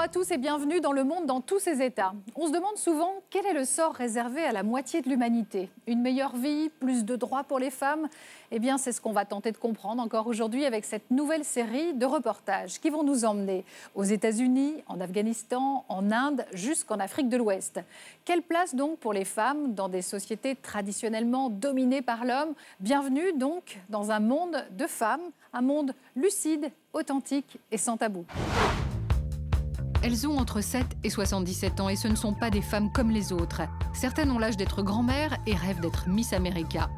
à tous et bienvenue dans Le Monde dans tous ses états. On se demande souvent quel est le sort réservé à la moitié de l'humanité. Une meilleure vie, plus de droits pour les femmes? Eh bien, c'est ce qu'on va tenter de comprendre encore aujourd'hui avec cette nouvelle série de reportages qui vont nous emmener aux États-Unis, en Afghanistan, en Inde, jusqu'en Afrique de l'Ouest. Quelle place donc pour les femmes dans des sociétés traditionnellement dominées par l'homme? Bienvenue donc dans un monde de femmes, un monde lucide, authentique et sans tabou. Elles ont entre 7 et 77 ans et ce ne sont pas des femmes comme les autres. Certaines ont l'âge d'être grand-mère et rêvent d'être Miss America.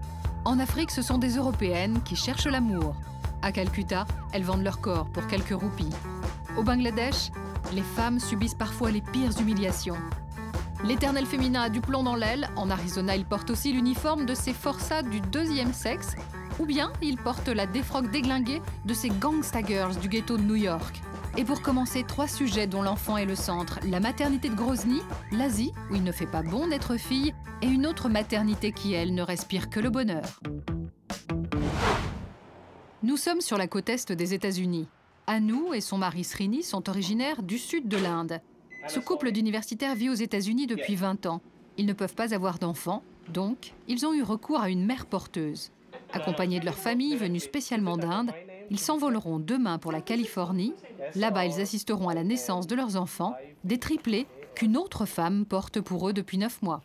En Afrique, ce sont des Européennes qui cherchent l'amour. À Calcutta, elles vendent leur corps pour quelques roupies. Au Bangladesh, les femmes subissent parfois les pires humiliations. L'éternel féminin a du plomb dans l'aile. En Arizona, il porte aussi l'uniforme de ces forçats du deuxième sexe. Ou bien, il porte la défroque déglinguée de ces gangsta girls du ghetto de New York. Et pour commencer, 3 sujets dont l'enfant est le centre. La maternité de Grozny, l'Asie, où il ne fait pas bon d'être fille, et une autre maternité qui, elle, ne respire que le bonheur. Nous sommes sur la côte est des États-Unis. Anu et son mari Srini sont originaires du sud de l'Inde. Ce couple d'universitaires vit aux États-Unis depuis 20 ans. Ils ne peuvent pas avoir d'enfants, donc ils ont eu recours à une mère porteuse. Accompagnés de leur famille venue spécialement d'Inde, ils s'envoleront demain pour la Californie. Là-bas, ils assisteront à la naissance de leurs enfants, des triplés qu'une autre femme porte pour eux depuis 9 mois.